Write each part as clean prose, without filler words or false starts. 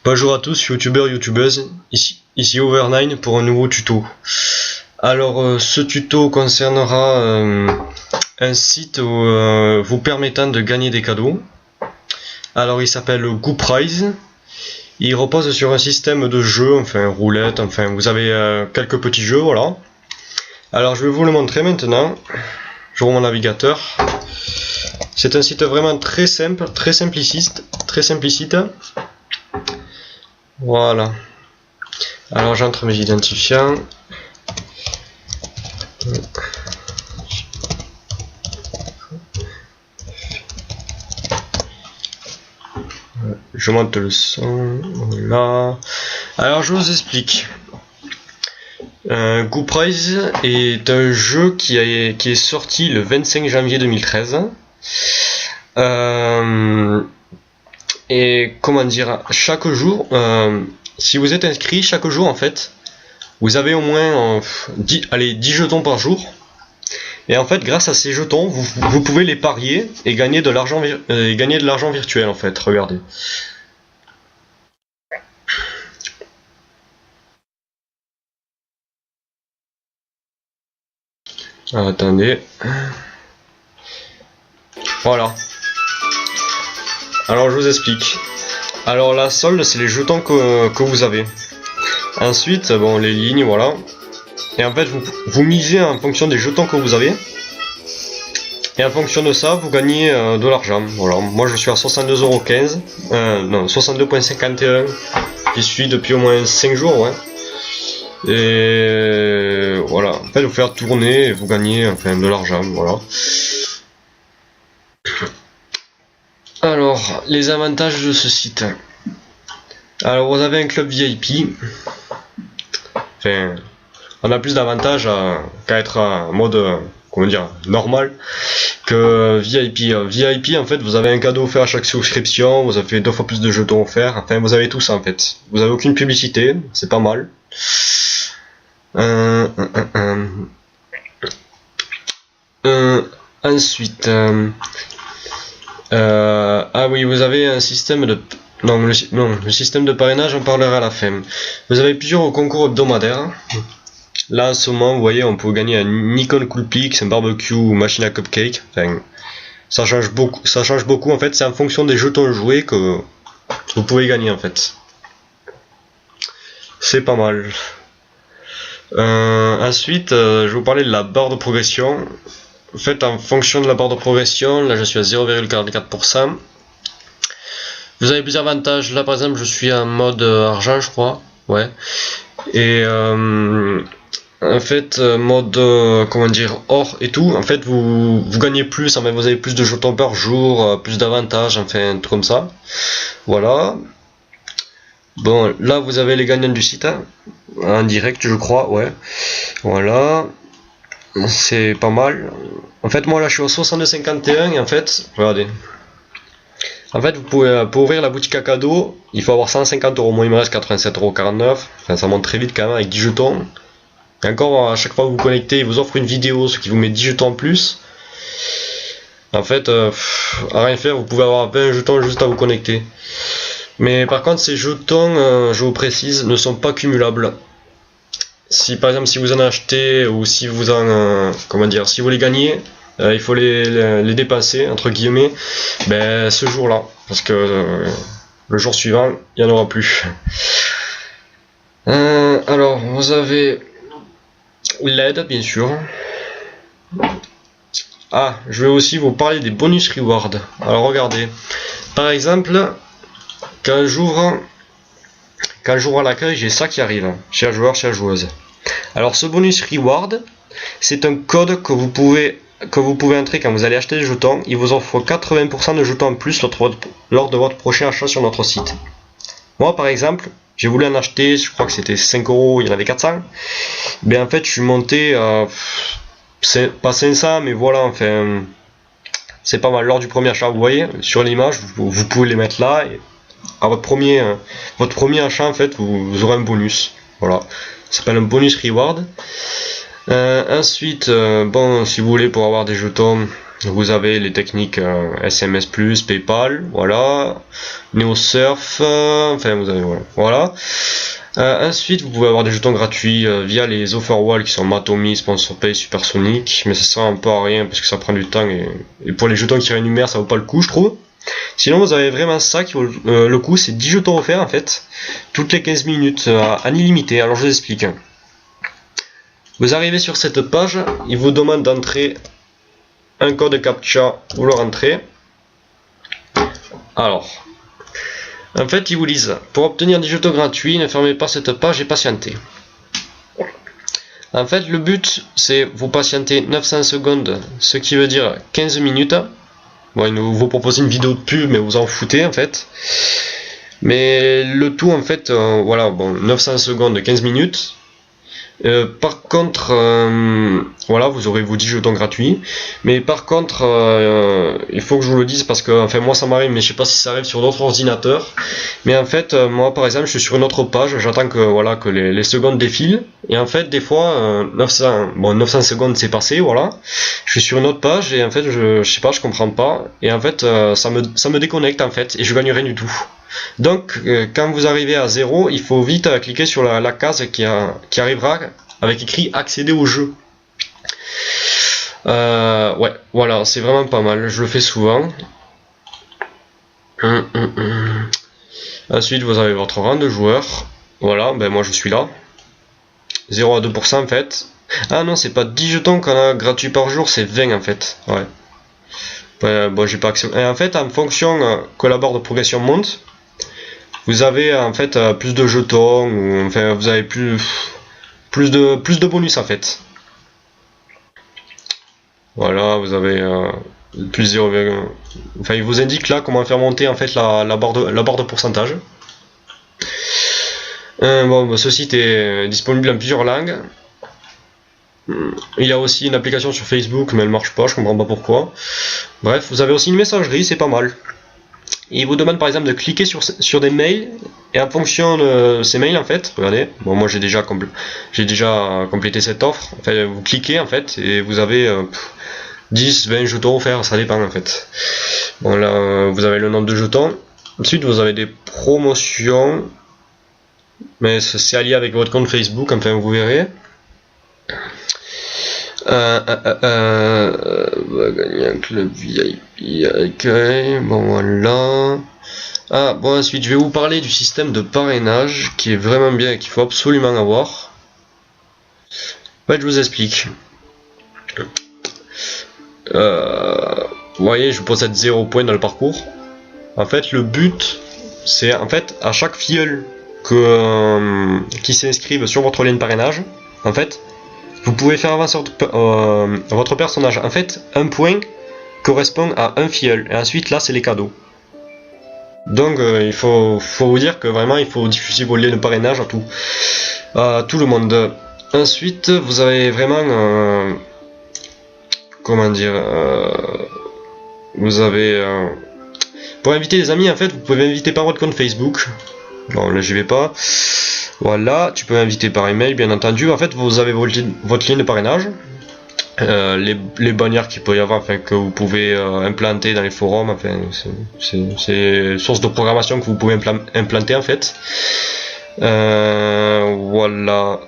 Bonjour à tous youtubeurs, youtubeuses, ici Over9 pour un nouveau tuto. Alors ce tuto concernera un site vous permettant de gagner des cadeaux. Alors il s'appelle GoPrize. Il repose sur un système de jeu, enfin roulette, enfin vous avez quelques petits jeux, voilà. Alors je vais vous le montrer maintenant. J'ouvre mon navigateur. C'est un site vraiment très simple, très simplicite. Voilà. Alors j'entre mes identifiants. Je monte le son. Voilà. Alors je vous explique. GoPrize est un jeu qui est sorti le 25 janvier 2013. Et comment dire, chaque jour, si vous êtes inscrit, chaque jour en fait, vous avez au moins 10 jetons par jour. Et en fait, grâce à ces jetons, vous pouvez les parier et gagner de l'argent virtuel en fait. Regardez. Attendez. Voilà. Alors je vous explique. Alors la solde, c'est les jetons que vous avez. Ensuite, bon, les lignes, voilà. Et en fait, vous misez en fonction des jetons que vous avez. Et en fonction de ça, vous gagnez de l'argent. Voilà. Moi, je suis à 62,15 €. Non, 62,51 €. J'y suis depuis au moins 5 jours, ouais. Et voilà. En fait, vous faites tourner et vous gagnez enfin de l'argent, voilà. Alors, les avantages de ce site. Alors, vous avez un club VIP. Enfin, on a plus d'avantages qu'à être en mode, comment dire, normal que VIP. VIP, en fait, vous avez un cadeau offert à chaque souscription, vous avez 2 fois plus de jetons offerts, enfin, vous avez tout ça, en fait. Vous avez aucune publicité, c'est pas mal. Ensuite, ah oui, vous avez un système de... Non, le système de parrainage, on parlera à la fin. Vous avez plusieurs concours hebdomadaires. Là, en ce moment, vous voyez, on peut gagner un Nikon Coolpix, un barbecue ou machine à cupcake. Enfin, ça change beaucoup. En fait, c'est en fonction des jetons joués que vous pouvez gagner, en fait. C'est pas mal. Ensuite, je vais vous parler de la barre de progression. En fait, en fonction de la barre de progression, là je suis à 0,44%. Vous avez plusieurs avantages. Là par exemple, je suis en mode argent, je crois. Ouais. Et en fait, mode comment dire, or et tout. En fait, vous gagnez plus. Enfin, vous avez plus de jetons par jour, plus d'avantages, enfin, tout comme ça. Voilà. Bon, là vous avez les gagnants du site, hein, en direct, je crois. Ouais. Voilà. C'est pas mal. En fait, moi là je suis au 62,51 et en fait, regardez. En fait, vous pouvez, pour ouvrir la boutique à cadeaux, il faut avoir 150 €. Moi, il me reste 87,49 €. Enfin, ça monte très vite quand même avec 10 jetons. Et encore, à chaque fois que vous vous connectez, il vous offre une vidéo, ce qui vous met 10 jetons en plus. En fait, à rien faire, vous pouvez avoir 20 jetons juste à vous connecter. Mais par contre, ces jetons, je vous précise, ne sont pas cumulables. Si par exemple si vous en achetez ou si vous en comment dire, si vous les gagnez, il faut les dépenser entre guillemets ce jour là, parce que le jour suivant il n'y en aura plus. Alors vous avez l'aide bien sûr. Ah, je vais aussi vous parler des bonus rewards. Alors regardez, par exemple quand j'ouvre à l'accueil, j'ai ça qui arrive, cher joueur, chère joueuse. Alors ce bonus reward, c'est un code que vous pouvez entrer quand vous allez acheter des jetons. Il vous offre 80% de jetons en plus lors de votre prochain achat sur notre site. Moi par exemple, j'ai voulu en acheter, je crois que c'était 5 €, il y en avait 400. En fait je suis monté pas 500, mais voilà, enfin c'est pas mal. Lors du premier achat, vous voyez sur l'image, vous pouvez les mettre là et à votre premier achat en fait vous aurez un bonus. Voilà, ça s'appelle un bonus reward. Ensuite, bon, si vous voulez, pour avoir des jetons, Vous avez les techniques SMS+, PayPal, voilà, NeoSurf, enfin vous avez voilà. Ensuite, vous pouvez avoir des jetons gratuits via les Offerwall qui sont Matomi, SponsorPay, Supersonic, mais ça sert un peu à rien parce que ça prend du temps et pour les jetons qui rémunèrent, ça vaut pas le coup, je trouve. Sinon, vous avez vraiment ça qui vaut le coup, c'est 10 jetons offerts en fait, toutes les 15 minutes, à illimité. Alors je vous explique. Vous arrivez sur cette page, il vous demande d'entrer un code CAPTCHA, vous le rentrez. Alors, en fait, ils vous disent, pour obtenir des jetons gratuits, ne fermez pas cette page et patientez. En fait, le but, c'est vous patienter 900 secondes, ce qui veut dire 15 minutes. Bon, ils vous proposent une vidéo de pub, mais vous en foutez, en fait. Mais le tout, en fait, voilà, bon, 900 secondes, 15 minutes. Par contre, voilà, vous aurez vos 10 jetons gratuits. Mais par contre, il faut que je vous le dise parce que, enfin, moi ça m'arrive, mais je sais pas si ça arrive sur d'autres ordinateurs. Mais en fait, moi par exemple, je suis sur une autre page, j'attends que voilà que les secondes défilent. Et en fait, des fois, 900 secondes c'est passé, voilà. Je suis sur une autre page et en fait, je sais pas, je comprends pas. Et en fait, ça me déconnecte en fait et je gagne rien du tout. Donc, quand vous arrivez à 0, il faut vite cliquer sur la case qui arrivera avec écrit accéder au jeu. Ouais, voilà, c'est vraiment pas mal. Je le fais souvent. Ensuite, vous avez votre rang de joueur. Voilà, ben moi je suis là. 0 à 2% en fait. Ah non, c'est pas 10 jetons qu'on a gratuit par jour, c'est 20 en fait. Ouais. Bon, j'ai pas accès. Et en fait, en fonction que la barre de progression monte, vous avez en fait plus de jetons, ou enfin vous avez plus de bonus en fait. Voilà, vous avez plus 0, enfin il vous indique là comment faire monter en fait la barre de pourcentage. Bon, ce site est disponible en plusieurs langues. Il y a aussi une application sur Facebook, mais elle marche pas, je comprends pas pourquoi. Bref, vous avez aussi une messagerie, c'est pas mal. Il vous demande par exemple de cliquer sur des mails, et en fonction de ces mails en fait, regardez, bon moi j'ai déjà complété cette offre, enfin, vous cliquez en fait, et vous avez 10, 20 jetons offerts, ça dépend en fait. Bon là, vous avez le nombre de jetons, ensuite vous avez des promotions, mais c'est allié avec votre compte Facebook, enfin vous verrez. Va gagner un club VIP accueil, bon voilà. Ah bon, ensuite je vais vous parler du système de parrainage qui est vraiment bien et qu'il faut absolument avoir. En fait, je vous explique. Vous voyez, je possède 0 points dans le parcours. En fait, le but, c'est en fait à chaque filleul qui s'inscrivent sur votre lien de parrainage, en fait, vous pouvez faire avancer votre personnage. En fait, un point correspond à un filleul. Et ensuite, là, c'est les cadeaux. Donc, il faut vous dire que vraiment, il faut diffuser vos liens de parrainage à tout le monde. Ensuite, vous avez vraiment... comment dire... vous avez... pour inviter des amis, en fait, vous pouvez inviter par votre compte Facebook. Bon, là, j'y vais pas. Voilà, tu peux inviter par email, bien entendu. En fait, vous avez votre ligne de parrainage, les bannières qu'il peut y avoir, enfin que vous pouvez implanter dans les forums. Enfin, c'est source de programmation que vous pouvez implanter en fait. Voilà.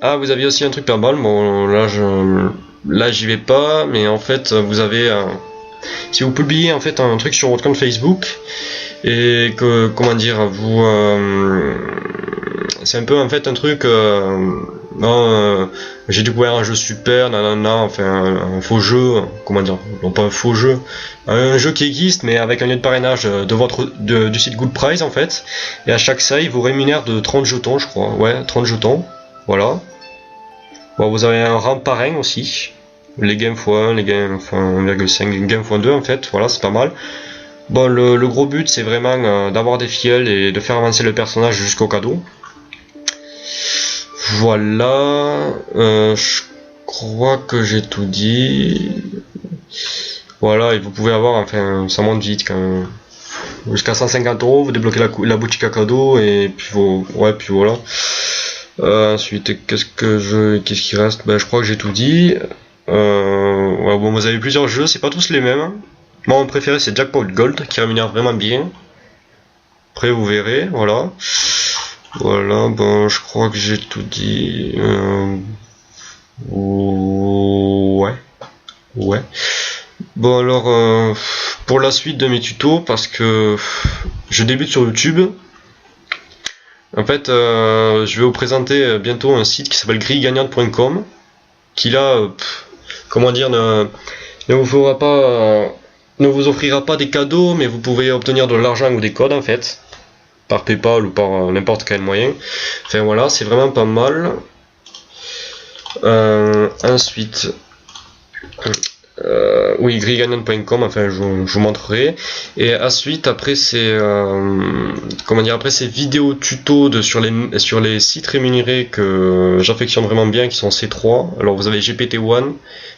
Ah, vous aviez aussi un truc pas mal. Bon, là, j'y vais pas, mais en fait, vous avez si vous publiez en fait un truc sur votre compte Facebook. Et que, comment dire, vous c'est un peu en fait un truc j'ai découvert un jeu super, nanana, enfin un faux jeu, comment dire, non pas un faux jeu, un jeu qui existe mais avec un lien de parrainage du site Good Price en fait, et à chaque save vous rémunère de 30 jetons je crois, ouais 30 jetons, voilà. Bon, vous avez un rang parrain aussi, les games x1, les games x1,5, les games x2 en fait, voilà c'est pas mal. Bon, le gros but c'est vraiment d'avoir des filleuls et de faire avancer le personnage jusqu'au cadeau. Voilà, je crois que j'ai tout dit. Voilà, et vous pouvez avoir, enfin, ça monte vite quand même. Jusqu'à 150 €, vous débloquez la boutique à cadeau et puis puis voilà. Ensuite, qu'est-ce qui reste? Ben, je crois que j'ai tout dit. Ouais, bon, vous avez plusieurs jeux, c'est pas tous les mêmes. Moi, mon préféré, c'est Jackpot Gold, qui rémunère vraiment bien. Après, vous verrez, voilà. Voilà, bon, je crois que j'ai tout dit. Ouais. Ouais. Bon, alors, pour la suite de mes tutos, parce que je débute sur YouTube. En fait, je vais vous présenter bientôt un site qui s'appelle grillegagnante.com, qui là, comment dire, ne vous fera pas, ne vous offrira pas des cadeaux, mais vous pouvez obtenir de l'argent ou des codes en fait, par PayPal ou par n'importe quel moyen. Enfin voilà, c'est vraiment pas mal. Ensuite, oui, grillegagnante.com, enfin je vous montrerai. Et ensuite, après c'est comment dire, après ces vidéos tutos sur les sites rémunérés que j'affectionne vraiment bien, qui sont ces trois. Alors vous avez GPT-1,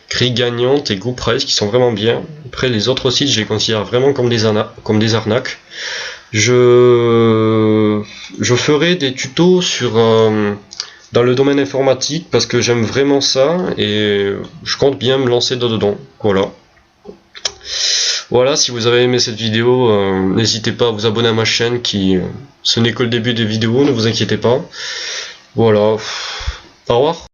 Grille Gagnante et GoPrice qui sont vraiment bien. Après les autres sites, je les considère vraiment comme des arnaques. Je ferai des tutos sur dans le domaine informatique parce que j'aime vraiment ça et je compte bien me lancer dedans. Voilà, si vous avez aimé cette vidéo, n'hésitez pas à vous abonner à ma chaîne qui ce n'est que le début des vidéos, ne vous inquiétez pas. Voilà. Au revoir.